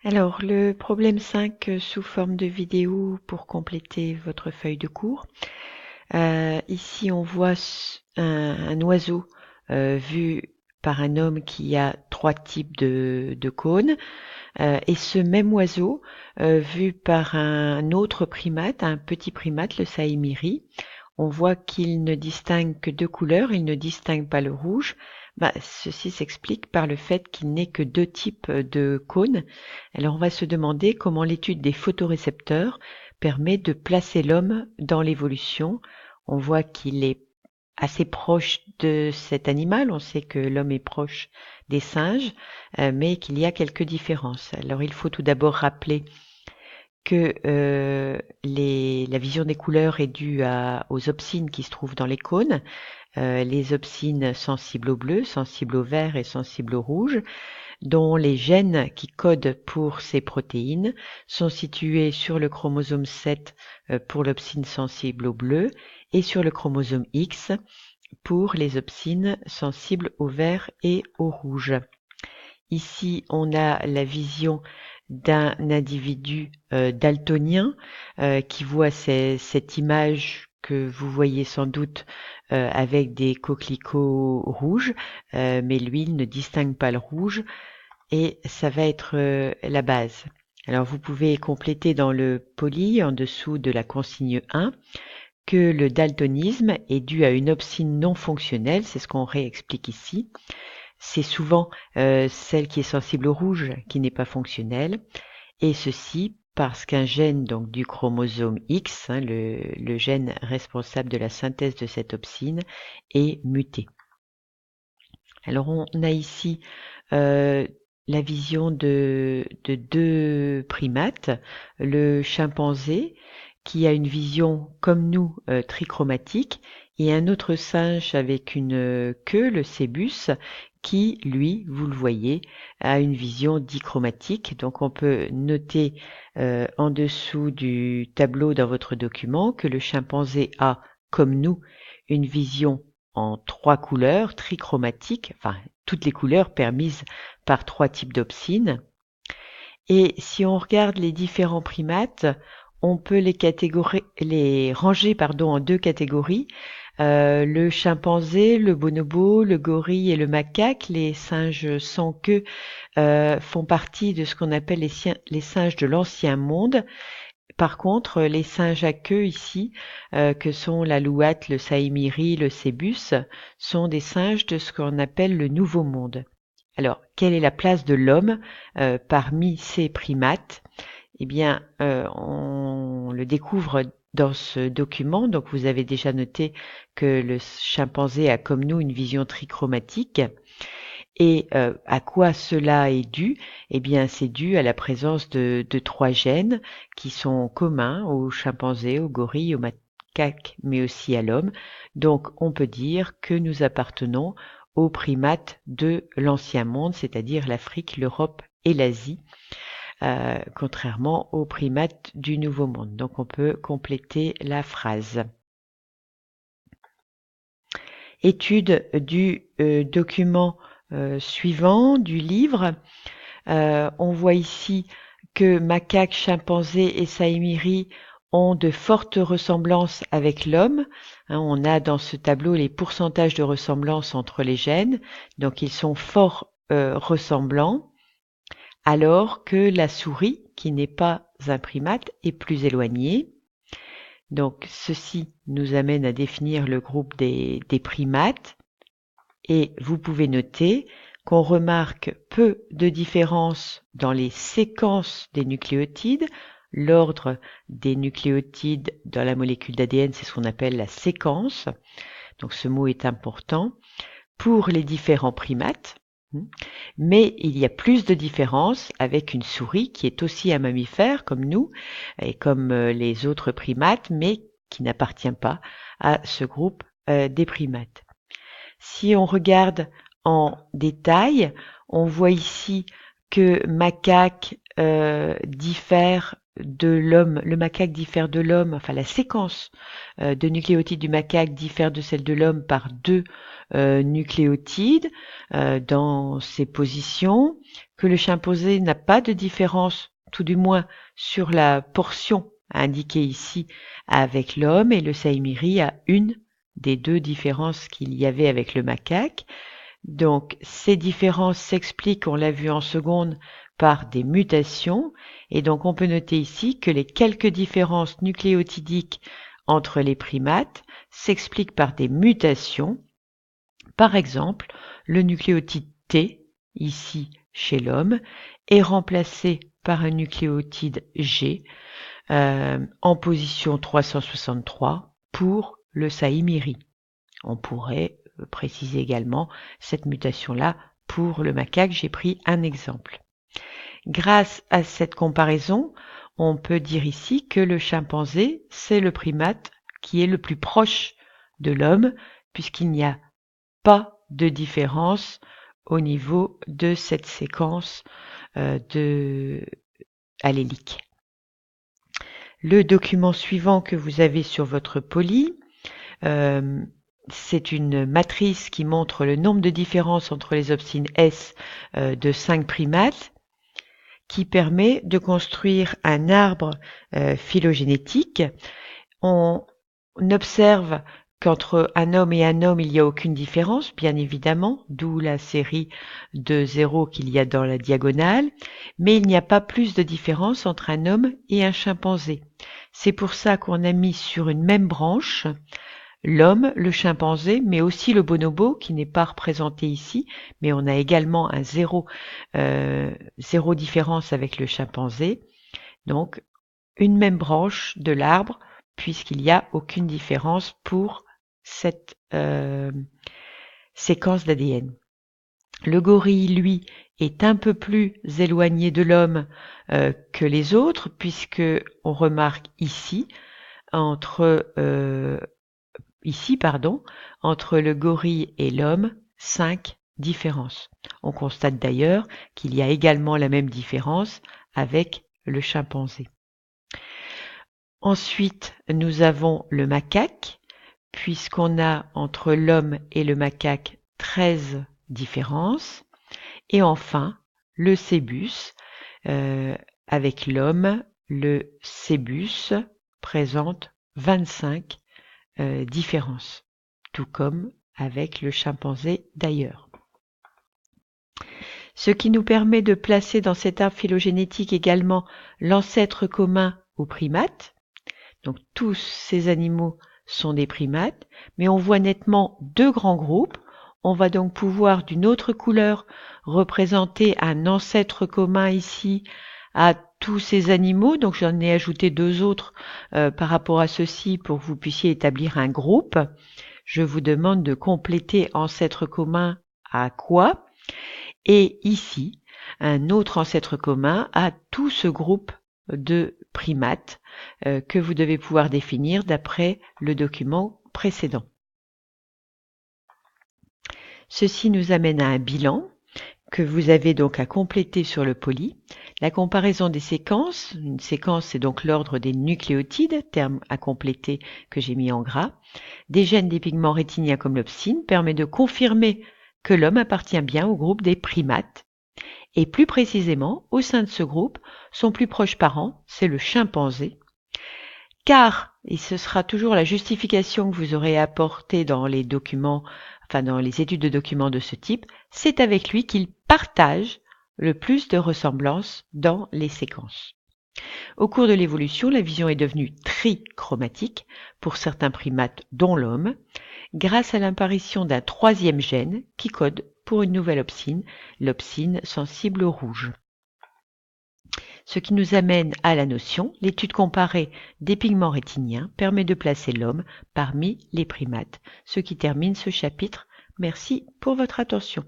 Alors, le problème 5 sous forme de vidéo pour compléter votre feuille de cours. Ici, on voit un oiseau vu par un homme qui a trois types de cônes. Et ce même oiseau vu par un autre primate, un petit primate, le saïmiri. On voit qu'il ne distingue que deux couleurs, il ne distingue pas le rouge. Ceci s'explique par le fait qu'il n'est que deux types de cônes. Alors on va se demander comment l'étude des photorécepteurs permet de placer l'homme dans l'évolution. On voit qu'il est assez proche de cet animal. On sait que l'homme est proche des singes, mais qu'il y a quelques différences. Alors il faut tout d'abord rappeler que la vision des couleurs est due aux opsines qui se trouvent dans les cônes, les opsines sensibles au bleu, sensibles au vert et sensibles au rouge, dont les gènes qui codent pour ces protéines sont situés sur le chromosome 7 pour l'opsine sensible au bleu et sur le chromosome X pour les opsines sensibles au vert et au rouge. Ici, on a la vision d'un individu daltonien qui voit cette image que vous voyez sans doute avec des coquelicots rouges, mais lui, il ne distingue pas le rouge et ça va être la base. Alors, vous pouvez compléter dans le poli, en dessous de la consigne 1, que le daltonisme est dû à une opsine non fonctionnelle, c'est ce qu'on réexplique ici. C'est souvent celle qui est sensible au rouge qui n'est pas fonctionnelle, et ceci parce qu'un gène donc du chromosome X, le gène responsable de la synthèse de cette opsine, est muté. Alors on a ici la vision de deux primates, le chimpanzé qui a une vision comme nous trichromatique et un autre singe avec une queue, le cébus, qui lui, vous le voyez, a une vision dichromatique. Donc on peut noter en dessous du tableau dans votre document que le chimpanzé a, comme nous, une vision en trois couleurs trichromatiques, enfin toutes les couleurs permises par trois types d'opsines. Et si on regarde les différents primates, on peut les ranger en deux catégories. Le chimpanzé, le bonobo, le gorille et le macaque, les singes sans queue, font partie de ce qu'on appelle les singes de l'ancien monde. Par contre, les singes à queue ici, que sont la louate, le saïmiri, le cébus, sont des singes de ce qu'on appelle le Nouveau Monde. Alors, quelle est la place de l'homme parmi ces primates? Eh bien, on le découvre dans ce document. Donc, vous avez déjà noté que le chimpanzé a comme nous une vision trichromatique. Et à quoi cela est dû? Eh bien, c'est dû à la présence de trois gènes qui sont communs aux chimpanzés, aux gorilles, aux macaques, mais aussi à l'homme. Donc, on peut dire que nous appartenons aux primates de l'ancien monde, c'est-à-dire l'Afrique, l'Europe et l'Asie, contrairement aux primates du Nouveau Monde. Donc, on peut compléter la phrase. Étude du document suivant du livre. On voit ici que macaques, chimpanzés et saïmiri ont de fortes ressemblances avec l'homme. On a dans ce tableau les pourcentages de ressemblance entre les gènes, donc ils sont fort ressemblants, alors que la souris, qui n'est pas un primate, est plus éloignée. Donc ceci nous amène à définir le groupe des primates. Et vous pouvez noter qu'on remarque peu de différence dans les séquences des nucléotides. L'ordre des nucléotides dans la molécule d'ADN, c'est ce qu'on appelle la séquence. Donc ce mot est important pour les différents primates. Mais il y a plus de différences avec une souris qui est aussi un mammifère comme nous et comme les autres primates, mais qui n'appartient pas à ce groupe des primates. Si on regarde en détail, on voit ici que macaque diffère de l'homme, le macaque diffère de l'homme, enfin la séquence de nucléotides du macaque diffère de celle de l'homme par deux nucléotides dans ses positions, que le chimpanzé n'a pas de différence, tout du moins sur la portion indiquée ici avec l'homme, et le saïmiri a une des deux différences qu'il y avait avec le macaque. Donc ces différences s'expliquent, on l'a vu en seconde, par des mutations, et donc on peut noter ici que les quelques différences nucléotidiques entre les primates s'expliquent par des mutations. Par exemple, le nucléotide T, ici chez l'homme, est remplacé par un nucléotide G en position 363 pour le saïmiri. On pourrait préciser également cette mutation-là pour le macaque. J'ai pris un exemple. Grâce à cette comparaison, on peut dire ici que le chimpanzé, c'est le primate qui est le plus proche de l'homme, puisqu'il n'y a pas de différence au niveau de cette séquence allélique. Le document suivant que vous avez sur votre poly, c'est une matrice qui montre le nombre de différences entre les opsines S de 5 primates, qui permet de construire un arbre phylogénétique. On observe qu'entre un homme et un homme, il n'y a aucune différence, bien évidemment, d'où la série de 0 qu'il y a dans la diagonale, mais il n'y a pas plus de différence entre un homme et un chimpanzé. C'est pour ça qu'on a mis sur une même branche l'homme, le chimpanzé, mais aussi le bonobo, qui n'est pas représenté ici, mais on a également un zéro différence avec le chimpanzé. Donc, une même branche de l'arbre, puisqu'il n'y a aucune différence pour cette séquence d'ADN. Le gorille, lui, est un peu plus éloigné de l'homme que les autres, puisque on remarque ici, entre le gorille et l'homme, 5 différences. On constate d'ailleurs qu'il y a également la même différence avec le chimpanzé. Ensuite, nous avons le macaque, puisqu'on a entre l'homme et le macaque 13 différences. Et enfin, le cébus, avec l'homme, le cébus présente 25 différences, tout comme avec le chimpanzé d'ailleurs. Ce qui nous permet de placer dans cet arbre phylogénétique également l'ancêtre commun aux primates. Donc tous ces animaux sont des primates, mais on voit nettement deux grands groupes. On va donc pouvoir d'une autre couleur représenter un ancêtre commun ici à tous ces animaux. Donc j'en ai ajouté deux autres par rapport à ceci pour que vous puissiez établir un groupe. Je vous demande de compléter ancêtre commun à quoi? Et ici, un autre ancêtre commun à tout ce groupe de primates que vous devez pouvoir définir d'après le document précédent. Ceci nous amène à un bilan que vous avez donc à compléter sur le poly. La comparaison des séquences, une séquence c'est donc l'ordre des nucléotides, terme à compléter que j'ai mis en gras, des gènes des pigments rétiniens comme l'opsine permet de confirmer que l'homme appartient bien au groupe des primates. Et plus précisément, au sein de ce groupe, son plus proche parent, c'est le chimpanzé, car, et ce sera toujours la justification que vous aurez apportée dans les documents, enfin dans les études de documents de ce type, c'est avec lui qu'il partage le plus de ressemblances dans les séquences. Au cours de l'évolution, la vision est devenue trichromatique pour certains primates dont l'homme, grâce à l'apparition d'un troisième gène qui code pour une nouvelle opsine, l'opsine sensible au rouge. Ce qui nous amène à la notion, l'étude comparée des pigments rétiniens permet de placer l'homme parmi les primates. Ce qui termine ce chapitre. Merci pour votre attention.